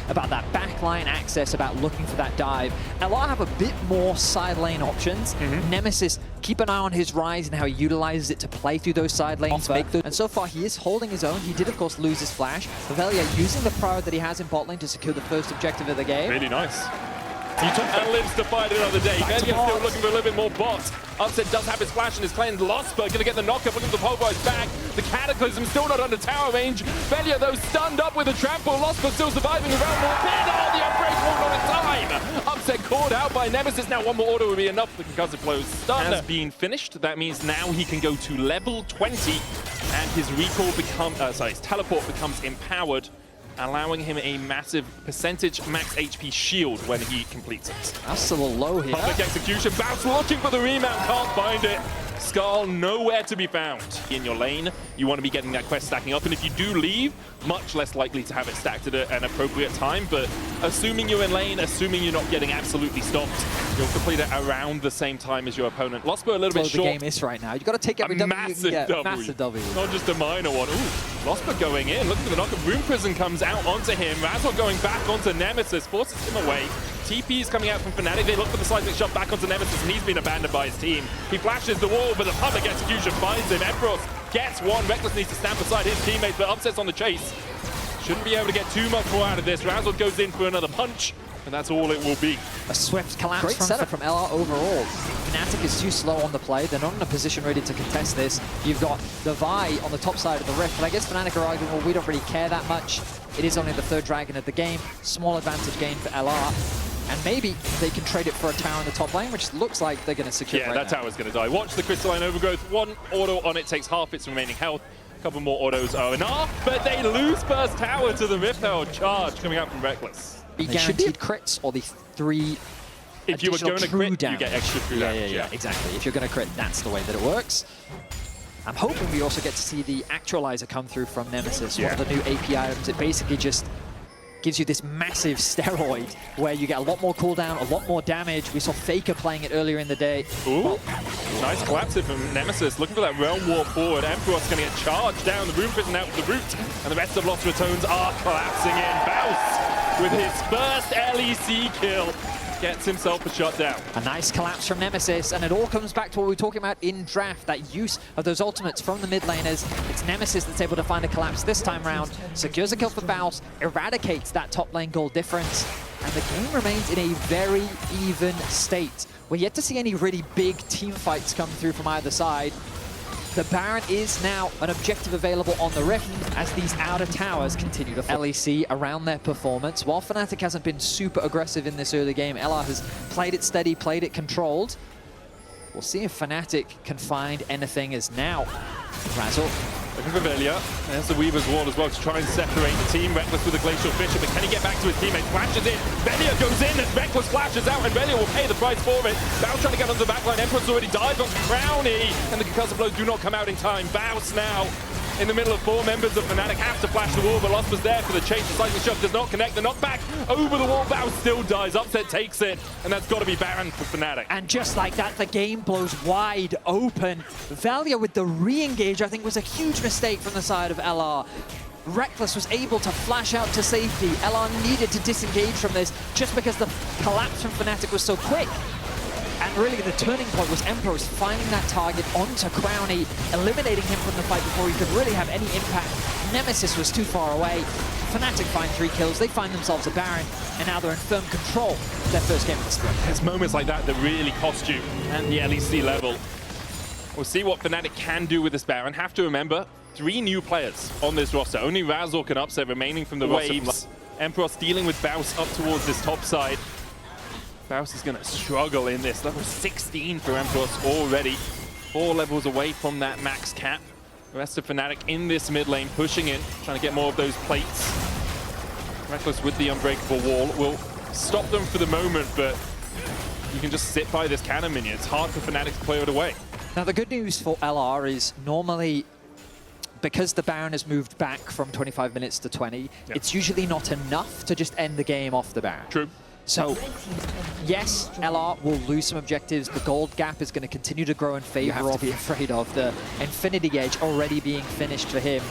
about that backline access, about looking for that dive. LR have a bit more side lane options. Nemesis, keep an eye on his rise and how he utilizes it to play through those side lanes. And so far, he is holding his own. He did, of course, lose his flash. Velia using the power that he has in bot lane to secure the first objective of the game. Really nice. And lives to fight another day. Velia still looking for a little bit more bot. Upset does have his flash and his claim. Losper gonna get the knockup, looking for the pulverize back. The Cataclysm still not under tower range. Velia though stunned up with a trample. Losper still surviving around more pin. Oh, the unbreakable not in time. Upset caught out by Nemesis. Now one more order would be enough. The concussive blows stun has been finished. That means now he can go to level 20 and his recall his teleport becomes empowered, allowing him a massive percentage max HP shield when he completes it. That's a little low here. Public execution, Bounce looking for the remount, can't find it. Skull nowhere to be found. In your lane, you want to be getting that quest stacking up, and if you do leave, much less likely to have it stacked at an appropriate time, but assuming you're in lane, assuming you're not getting absolutely stopped, you'll complete it around the same time as your opponent. Losper a little bit short. The game is right now. You've got to take every W you can get. Massive W. Not just a minor one. Ooh, Losper going in, looking for the knockup. Rune Prison comes out onto him. Razzle going back onto Nemesis, forces him away. TP is coming out from Fnatic. They look for the seismic shot back onto Nemesis, and he's been abandoned by his team. He flashes the wall, but the public execution finds him. Emperor gets one. Reckless needs to stand beside his teammates, but Upset's on the chase. Shouldn't be able to get too much more out of this. Razzle goes in for another punch, and that's all it will be. A swift collapse. Great setup from LR overall. Fnatic is too slow on the play. They're not in a position ready to contest this. You've got the Vi on the top side of the Rift, but I guess Fnatic are arguing, well, we don't really care that much. It is only the third dragon of the game. Small advantage gain for LR. And maybe they can trade it for a tower in the top lane, which looks like they're going to secure it right that now. Tower's going to die. Watch the Crystalline Overgrowth. One auto on it takes half its remaining health. A couple more autos are enough, but they lose first tower to the Rift Herald charge coming out from Reckless. Be guaranteed crits or the 3 if you were going to crit, damage. You get extra true damage. Yeah, exactly. If you're going to crit, that's the way that it works. I'm hoping we also get to see the Actualizer come through from Nemesis, one of the new AP items. It basically just gives you this massive steroid where you get a lot more cooldown, a lot more damage. We saw Faker playing it earlier in the day. Ooh, nice collapse here from Nemesis. Looking for that Realm Warp forward. Emperor's going to get charged down. The Rune Prison out with the root. And the rest of Lost Ratones are collapsing in. Bouse with his first LEC kill gets himself a shutdown. A nice collapse from Nemesis, and it all comes back to what we were talking about in draft, that use of those ultimates from the mid laners. It's Nemesis that's able to find a collapse this time round, secures a kill for Bouse, eradicates that top lane goal difference, and the game remains in a very even state. We're yet to see any really big team fights come through from either side. The Baron is now an objective available on the Rift as these outer towers continue to fall. LEC around their performance. While Fnatic hasn't been super aggressive in this early game, LR has played it steady, played it controlled. We'll see if Fnatic can find anything as now. Razzle. Looking for Velia. There's the Weaver's Wall as well to try and separate the team. Reckless with the Glacial Fisher, but can he get back to his teammates? Flashes in. Velia goes in as Reckless flashes out, and Velia will pay the price for it. Bouse trying to get onto the backline. Emperor's already died on Crowny, and the concussive blows do not come out in time. Bouse now in the middle of 4 members of Fnatic have to flash the wall, but Losper's there for the chase. The seismic shot does not connect. The knockback over the wall. Bouse still dies. Upset takes it, and that's got to be Baron for Fnatic. And just like that, the game blows wide open. Velia with the re-engage, I think, was a huge mistake from the side of LR. Reckless was able to flash out to safety. LR needed to disengage from this just because the collapse from Fnatic was so quick. And really the turning point was Emperor finding that target onto Crowny, eliminating him from the fight before he could really have any impact. Nemesis was too far away. Fnatic find 3 kills, they find themselves a Baron, and now they're in firm control of their first game of the split. It's moments like that that really cost you at the LEC level. We'll see what Fnatic can do with this Baron. Have to remember, 3 new players on this roster. Only Razzle can upset remaining from the waves. Emperor dealing with Bouse up towards this top side. Bouse is going to struggle in this. Level 16 for Emperor already. 4 levels away from that max cap. The rest of Fnatic in this mid lane, pushing in, trying to get more of those plates. Reckless with the unbreakable wall will stop them for the moment, but you can just sit by this cannon minion. It's hard for Fnatic to clear it away. Now the good news for LR is normally, because the Baron has moved back from 25 minutes to 20, it's usually not enough to just end the game off the Baron. True. So, yes, LR will lose some objectives. The gold gap is going to continue to grow in favor. You have to be afraid of the Infinity Gauge already being finished for him.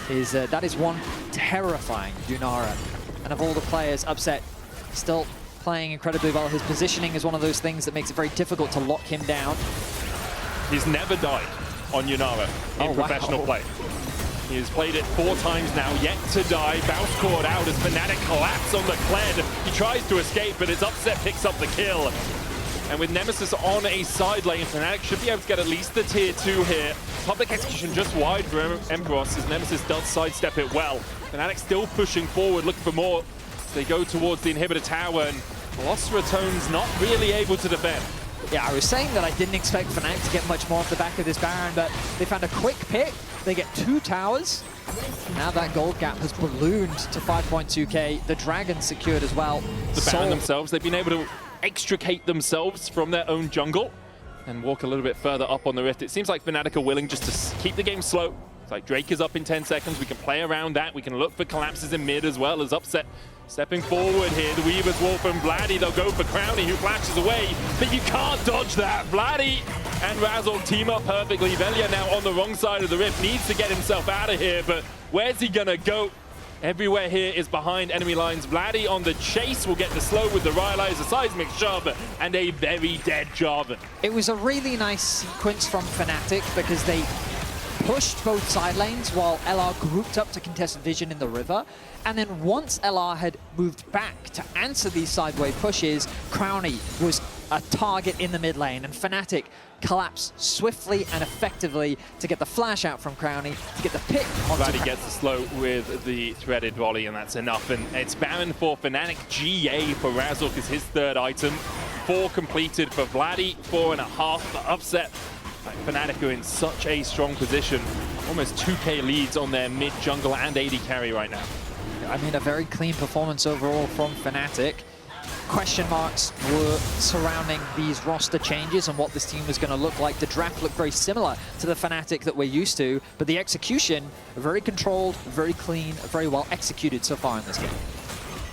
That is one terrifying Dunara. And of all the players, Upset still playing incredibly well. His positioning is one of those things that makes it very difficult to lock him down. He's never died on Yunara in professional play. He has played it 4 times now, yet to die. Bounce caught out as Fnatic collapse on the Kled. He tries to escape, but his Upset picks up the kill. And with Nemesis on a side lane, Fnatic should be able to get at least the tier 2 here. Public execution just wide for Emperos as Nemesis does sidestep it well. Fnatic still pushing forward, looking for more. They go towards the inhibitor tower, and lost Ratones not really able to defend. Yeah, I was saying that I didn't expect Fnatic to get much more off the back of this Baron, but they found a quick pick. They get 2 towers. Now that gold gap has ballooned to 5.2k. The Dragon secured as well. The Baron themselves, they've been able to extricate themselves from their own jungle and walk a little bit further up on the Rift. It seems like Fnatic are willing just to keep the game slow. It's like Drake is up in 10 seconds. We can play around that. We can look for collapses in mid as well as Upset. Stepping forward here, the Weaver's Wall from Vladdy. They'll go for Crownie, who flashes away, but you can't dodge that. Vladdy and Razork team up perfectly. Velia now on the wrong side of the Rift, needs to get himself out of here, but where's he gonna go? Everywhere here is behind enemy lines. Vladdy on the chase will get the slow with the Rylai's, a seismic shove, and a very dead Jarvan. It was a really nice sequence from Fnatic because they pushed both side lanes while LR grouped up to contest Vision in the river. And then once LR had moved back to answer these sideway pushes, Crownie was a target in the mid lane, and Fnatic collapsed swiftly and effectively to get the flash out from Crownie, to get the pick onto Vladdy gets the slow with the threaded volley, and that's enough. And it's Baron for Fnatic. GA for Razork is his 3rd item. 4 completed for Vladdy, 4.5 for Upset. Fnatic are in such a strong position. Almost 2k leads on their mid jungle and AD carry right now. I mean, a very clean performance overall from Fnatic. Question marks were surrounding these roster changes and what this team was going to look like. The draft looked very similar to the Fnatic that we're used to, but the execution, very controlled, very clean, very well executed so far in this game.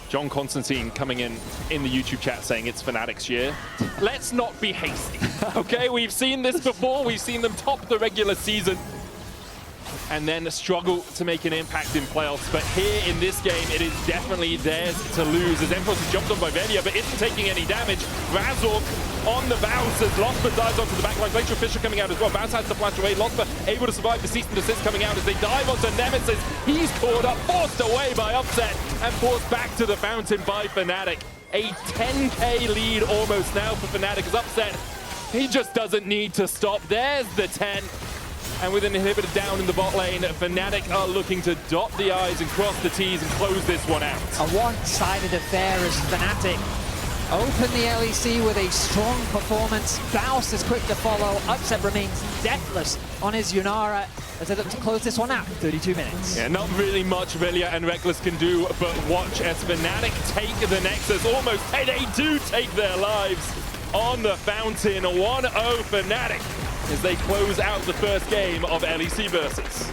John Constantine coming in the YouTube chat saying it's Fnatic's year. Let's not be hasty, okay? We've seen this before. We've seen them top the regular season and then struggle to make an impact in playoffs. But here in this game, it is definitely theirs to lose as Emperos is jumped on by Velia, but isn't taking any damage. Razork on the bounce as Losper dives onto the backline. Glacier Fisher coming out as well. Bounce has to flash away. Losper able to survive the cease and desist coming out as they dive onto Nemesis. He's caught up, forced away by Upset, and forced back to the fountain by Fnatic. A 10k lead almost now for Fnatic as Upset. He just doesn't need to stop. There's the 10. And with an inhibitor down in the bot lane, Fnatic are looking to dot the I's and cross the T's and close this one out. A one-sided affair as Fnatic open the LEC with a strong performance. Baus is quick to follow. Upset remains deathless on his Yunara as they look to close this one out in 32 minutes. Yeah, not really much Velia and Reckless can do, but watch as Fnatic take the Nexus. Almost, hey, they do take their lives on the fountain. 1-0 Fnatic as they close out the first game of LEC Versus.